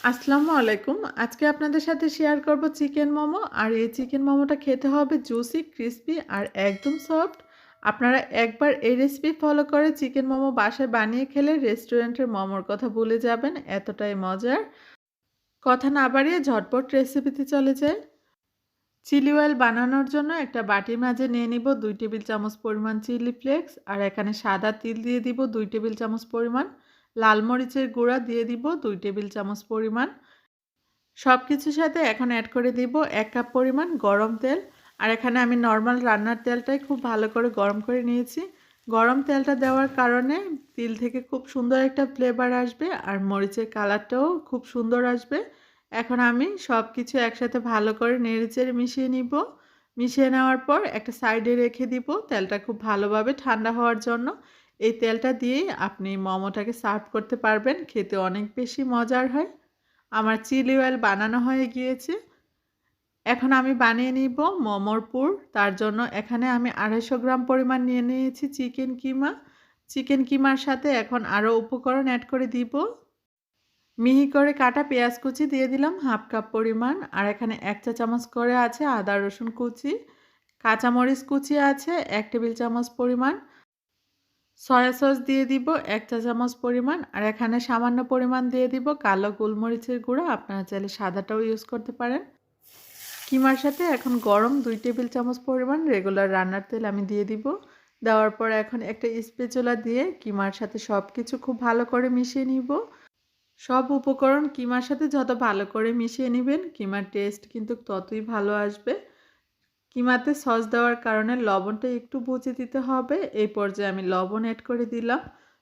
আসসালামু আলাইকুম। আজকে আপনাদের সাথে শেয়ার করব চিকেন মোমো। আর এই চিকেন মোমোটা খেতে হবে জুসি, ক্রিসপি আর একদম সফট। আপনারা একবার এই রেসিপি ফলো করে চিকেন মোমো বাসায় বানিয়ে খেলে রেস্টুরেন্টের মোমোর কথা ভুলে যাবেন, এতটাই মজার। কথা না বাড়িয়ে ঝটপট রেসিপিতে চলে যাই। চিলি অয়েল বানানোর জন্য একটা বাটির মাঝে নিয়ে নিব 2 টেবিল চামচ পরিমাণ চিলি ফ্লেক্স, আর এখানে সাদা তিল দিয়ে দিব 2 টেবিল চামচ পরিমাণ, লাল মরিচের গুঁড়া দিয়ে দিব 2 টেবিল চামচ পরিমাণ। সবকিছুর সাথে এখন অ্যাড করে দিব 1 কাপ পরিমাণ গরম তেল। আর এখানে আমি নরমাল রান্নার তেলটাই খুব ভালো করে গরম করে নিয়েছি। গরম তেলটা দেওয়ার কারণে তিল থেকে খুব সুন্দর একটা ফ্লেভার আসবে আর মরিচের কালারটাও খুব সুন্দর আসবে। এখন আমি সবকিছু একসাথে ভালো করে নেড়েচেড়ে মিশিয়ে নিব। মিশিয়ে নেওয়ার পর একটা সাইডে রেখে দিব তেলটা খুব ভালোভাবে ঠান্ডা হওয়ার জন্য। এই তেলটা দিয়েই আপনি মোমোটাকে সার্ভ করতে পারবেন, খেতে অনেক বেশি মজার হয়। আমার চিলি অয়েল বানানো হয়ে গিয়েছে। এখন আমি বানিয়ে নিব মোমোর পুর। তার জন্য এখানে আমি 250 গ্রাম পরিমাণ নিয়ে নিয়েছি চিকেন কিমা। চিকেন কিমার সাথে এখন আরও উপকরণ অ্যাড করে দিব। মিহি করে কাটা পেঁয়াজ কুচি দিয়ে দিলাম 1/2 কাপ পরিমাণ। আর এখানে 1 চা চামচ করে আছে আদা রসুন কুচি। কাঁচামরিচ কুচি আছে 1 টেবিল চামচ পরিমাণ। সয়া সস দিয়ে দিব 1 চা চামচ পরিমাণ। আর এখানে সামান্য পরিমাণ দিয়ে দিব কালো গোলমরিচের গুঁড়া, আপনারা চাইলে সাদাটাও ইউজ করতে পারেন। কিমার সাথে এখন গরম 2 টেবিল চামচ পরিমাণ রেগুলার রান্নার তেল আমি দিয়ে দিব। দেওয়ার পর এখন একটা স্প্যাচুলা দিয়ে কিমার সাথে সব কিছু খুব ভালো করে মিশিয়ে নিব। সব উপকরণ কিমার সাথে যত ভালো করে মিশিয়ে নেবেন কিমার টেস্ট কিন্তু ততই ভালো আসবে। কিমাতে সস দেওয়ার কারণে লবণটা একটু বুঝে দিতে হবে। এই পর্যায়ে আমি লবণ অ্যাড করে দিলাম।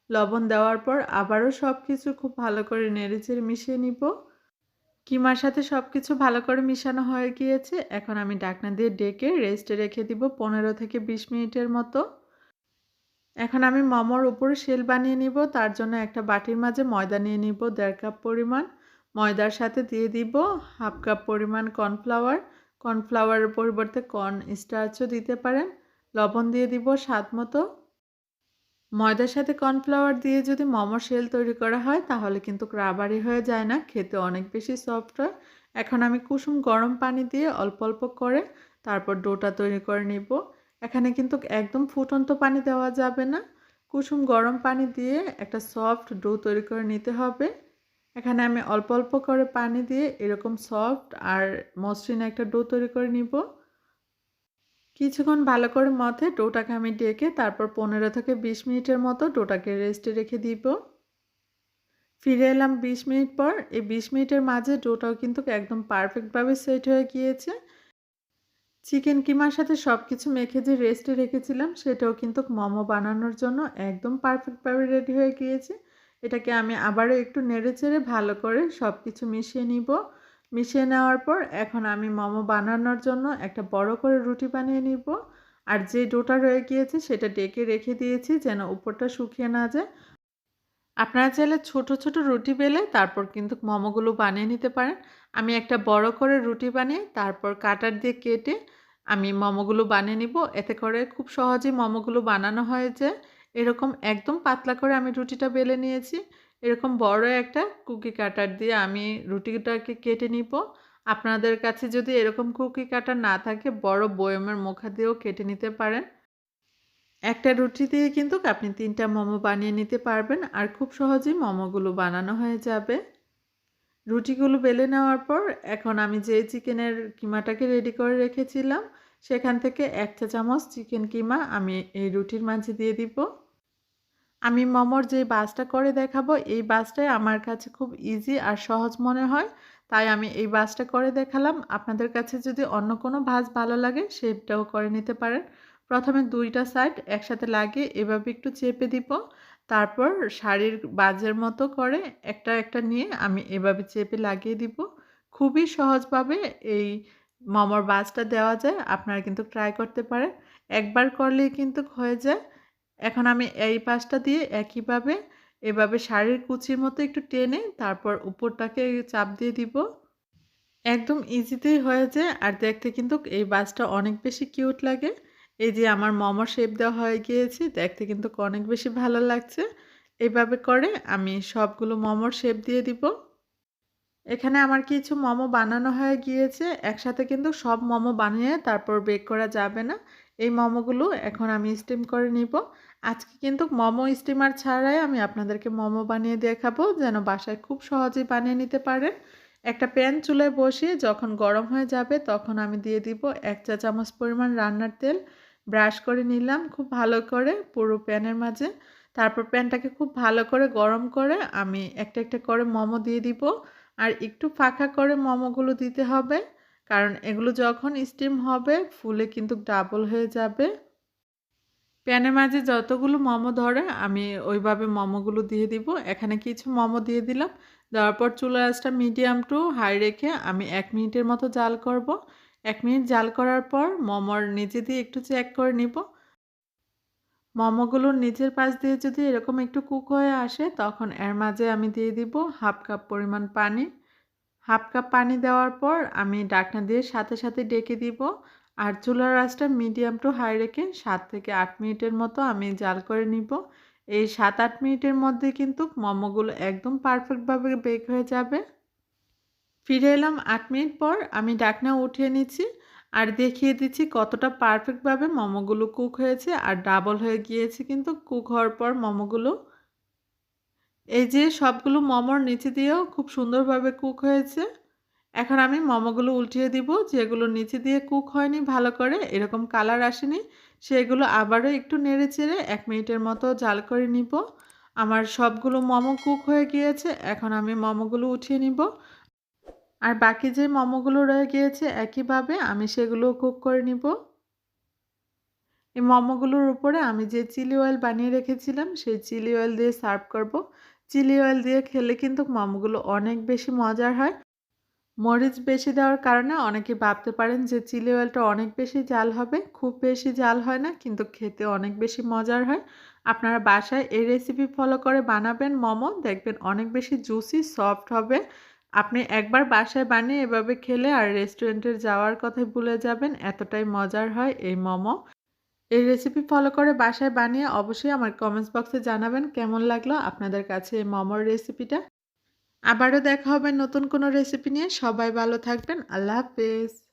লবণ দেওয়ার পর আবারও সব কিছু খুব ভালো করে নেড়েচেড়ে মিশিয়ে নিব। কিমার সাথে সবকিছু ভালো করে মিশানো হয়ে গিয়েছে। এখন আমি ঢাকনা দিয়ে ঢেকে রেস্টে রেখে দিব 15 থেকে 20 মিনিটের মতো। এখন আমি মোমোর উপরে শেল বানিয়ে নিব। তার জন্য একটা বাটির মাঝে ময়দা নিয়ে নিব 1.5 কাপ পরিমাণ। ময়দার সাথে দিয়ে দিব 1/2 কাপ পরিমাণ কর্নফ্লাওয়ার। কর্নফ্লাওয়ারের পরিবর্তে কর্ন স্টার্চও দিতে পারেন। লবণ দিয়ে দিব স্বাদ মতো। ময়দার সাথে কর্নফ্লাওয়ার দিয়ে যদি মোমোর শেল তৈরি করা হয় তাহলে কিন্তু রাবারি হয়ে যায় না, খেতে অনেক বেশি সফট হয়। এখন আমি কুসুম গরম পানি দিয়ে অল্প অল্প করে তারপর ডোটা তৈরি করে নিব। এখানে কিন্তু একদম ফুটন্ত পানি দেওয়া যাবে না। কুসুম গরম পানি দিয়ে একটা সফট ডো তৈরি করে নিতে হবে। এখানে আমি অল্প অল্প করে পানি দিয়ে এরকম সফট আর মসৃণ একটা ডো তৈরি করে নিব। কিছুক্ষণ ভালো করে মথে ডোটাকে আমি ডেকে তারপর 15 থেকে 20 মিনিটের মতো ডোটাকে রেস্টে রেখে দিব। ফিরে এলাম 20 মিনিট পর। এই 20 মিনিটের মাঝে ডোটাও কিন্তু একদম পারফেক্টভাবে সেট হয়ে গিয়েছে। চিকেন কিমার সাথে সব কিছু মেখে যে রেস্টে রেখেছিলাম সেটাও কিন্তু মোমো বানানোর জন্য একদম পারফেক্টভাবে রেডি হয়ে গিয়েছে। এটাকে আমি আবারও একটু নেড়েচেড়ে ভালো করে সব কিছু মিশিয়ে নিব। মিশিয়ে নেওয়ার পর এখন আমি মোমো বানানোর জন্য একটা বড় করে রুটি বানিয়ে নিব। আর যে ডোটা রয়ে গিয়েছে সেটা ডেকে রেখে দিয়েছি যেন উপরটা শুকিয়ে না যায়। আপনারা চাইলে ছোট ছোট রুটি বেলে তারপর কিন্তু মোমোগুলো বানিয়ে নিতে পারেন। আমি একটা বড় করে রুটি বানিয়ে তারপর কাটার দিয়ে কেটে আমি মোমোগুলো বানিয়ে নিব। এতে করে খুব সহজেই মোমোগুলো বানানো হয়ে যায়। এরকম একদম পাতলা করে আমি রুটিটা বেলে নিয়েছি। এরকম বড় একটা কুকি কাটার দিয়ে আমি রুটিটাকে কেটে নিব। আপনাদের কাছে যদি এরকম কুকি কাটার না থাকে বড় বয়মের মুখা দিয়েও কেটে নিতে পারেন। একটা রুটি দিয়ে কিন্তু আপনি 3টা মোমো বানিয়ে নিতে পারবেন আর খুব সহজেই মোমোগুলো বানানো হয়ে যাবে। রুটিগুলো বেলে নেওয়ার পর এখন আমি যে চিকেনের কিমাটাকে রেডি করে রেখেছিলাম সেখান থেকে 1 চা চামচ চিকেন কিমা আমি এই রুটির মাঝে দিয়ে দিব। আমি মোমোর যে বাসটা করে দেখাবো এই বাসটাই আমার কাছে খুব ইজি আর সহজ মনে হয়, তাই আমি এই বাসটা করে দেখালাম। আপনাদের কাছে যদি অন্য কোনো ভাঁজ ভালো লাগে সেটাও করে নিতে পারেন। প্রথমে 2টা সাইড একসাথে লাগিয়ে এভাবে একটু চেপে দিব। তারপর শাড়ির বাজের মতো করে একটা একটা নিয়ে আমি এভাবে চেপে লাগিয়ে দিব। খুবই সহজভাবে এই মোমোর বাসটা দেওয়া যায়, আপনারা কিন্তু ট্রাই করতে পারেন। একবার করলেই কিন্তু হয়ে যায়। এখন আমি এই পাশটা দিয়ে একইভাবে এভাবে শাড়ির কুচির মতো একটু টেনে তারপর উপরটাকে চাপ দিয়ে দিব। একদম ইজিতেই হয়ে যায় আর দেখতে কিন্তু এই বাসটা অনেক বেশি কিউট লাগে। এই যে আমার মোমোর শেপ দেওয়া হয়ে গিয়েছে, দেখতে কিন্তু অনেক বেশি ভালো লাগছে। এভাবে করে আমি সবগুলো মোমোর শেপ দিয়ে দিব। এখানে আমার কিছু মোমো বানানো হয়ে গিয়েছে। একসাথে কিন্তু সব মোমো বানিয়ে তারপর বেক করা যাবে না। এই মোমোগুলো এখন আমি স্টিম করে নিব। আজকে কিন্তু মোমো স্টিমার ছাড়াই আমি আপনাদেরকে মোমো বানিয়ে দেখাবো, যেন বাসায় খুব সহজেই বানিয়ে নিতে পারেন। একটা প্যান চুলায় বসিয়ে যখন গরম হয়ে যাবে তখন আমি দিয়ে দিব ১ চা চামচ পরিমাণ রান্নার তেল। ব্রাশ করে নিলাম খুব ভালো করে পুরো প্যানের মাঝে। তারপর প্যানটাকে খুব ভালো করে গরম করে আমি একটা, একটা করে মোমো দিয়ে দিব। আর একটু ফাঁকা করে মোমোগুলো দিতে হবে, কারণ এগুলো যখন স্টিম হবে ফুলে কিন্তু ডাবল হয়ে যাবে। প্যানের মাঝে যতগুলো মোমো ধরে আমি ওইভাবে মোমোগুলো দিয়ে দিব। এখানে কিছু মোমো দিয়ে দিলাম। দেওয়ার পর চুলার আঁচটা মিডিয়াম টু হাই রেখে আমি ১ মিনিটের মতো জাল করব। ১ মিনিট জাল করার পর মোমোর নিচে দিয়ে একটু চেক করে নিব। মোমোগুলোর নিচের পাশ দিয়ে যদি এরকম একটু কুক হয়ে আসে তখন এর মাঝে আমি দিয়ে দিব 1/2 কাপ পরিমাণ পানি। 1/2 কাপ পানি দেওয়ার পর আমি ঢাকনা দিয়ে সাথে, সাথে ডেকে দিব। আর চুলার আঁচটা মিডিয়াম টু হাই রেখে ৭ থেকে ৮ মিনিটের মতো আমি জাল করে নিব। এই ৭-৮ মিনিটের মধ্যে কিন্তু মোমোগুলো একদম পারফেক্টভাবে বেক হয়ে যাবে। ফিরে এলাম ৮ মিনিট পর। আমি ঢাকনা উঠিয়ে নিচ্ছি আর দেখিয়ে দিচ্ছি কতটা পারফেক্টভাবে মোমোগুলো কুক হয়েছে আর ডাবল হয়ে গিয়েছে কিন্তু কুক হওয়ার পর মোমোগুলো। এই যে সবগুলো মোমোর নিচে দিয়েও খুব সুন্দরভাবে কুক হয়েছে। এখন আমি মোমোগুলো উল্টিয়ে দিব। যেগুলো নিচে দিয়ে কুক হয়নি ভালো করে, এরকম কালার আসেনি, সেগুলো আবারও একটু নেড়েচেড়ে ১ মিনিটের মতো জাল করে নিব। আমার সবগুলো মোমো কুক হয়ে গিয়েছে। এখন আমি মোমোগুলো উঠিয়ে নিব। আর বাকি যে মোমোগুলো রয়ে গিয়েছে একইভাবে আমি সেগুলোও কুক করে নিব। এই মোমোগুলোর উপরে আমি যে চিলি অয়েল বানিয়ে রেখেছিলাম সেই চিলি অয়েল দিয়ে সার্ভ করব। চিলি অয়েল দিয়ে খেলে কিন্তু মোমোগুলো অনেক বেশি মজার হয়। মরিচ বেশি দেওয়ার কারণে অনেকে ভাবতে পারেন যে চিলি অয়েলটা অনেক বেশি ঝাল হবে। খুব বেশি ঝাল হয় না, কিন্তু খেতে অনেক বেশি মজার হয়। আপনারা বাসায় এই রেসিপি ফলো করে বানাবেন মোমো, দেখবেন অনেক বেশি জুসি সফট হবে। আপনি একবার বাসায় বানিয়ে এভাবে খেলে আর রেস্টুরেন্টের যাওয়ার কথাই ভুলে যাবেন, এতটাই মজার হয় এই মোমো। এই রেসিপি ফলো করে বাসায় বানিয়ে অবশ্যই আমার কমেন্টস বক্সে জানাবেন কেমন লাগলো আপনাদের কাছে এই মোমোর রেসিপিটা। আবারও দেখা হবে নতুন কোনো রেসিপি নিয়ে। সবাই ভালো থাকবেন। আল্লাহ হাফেজ।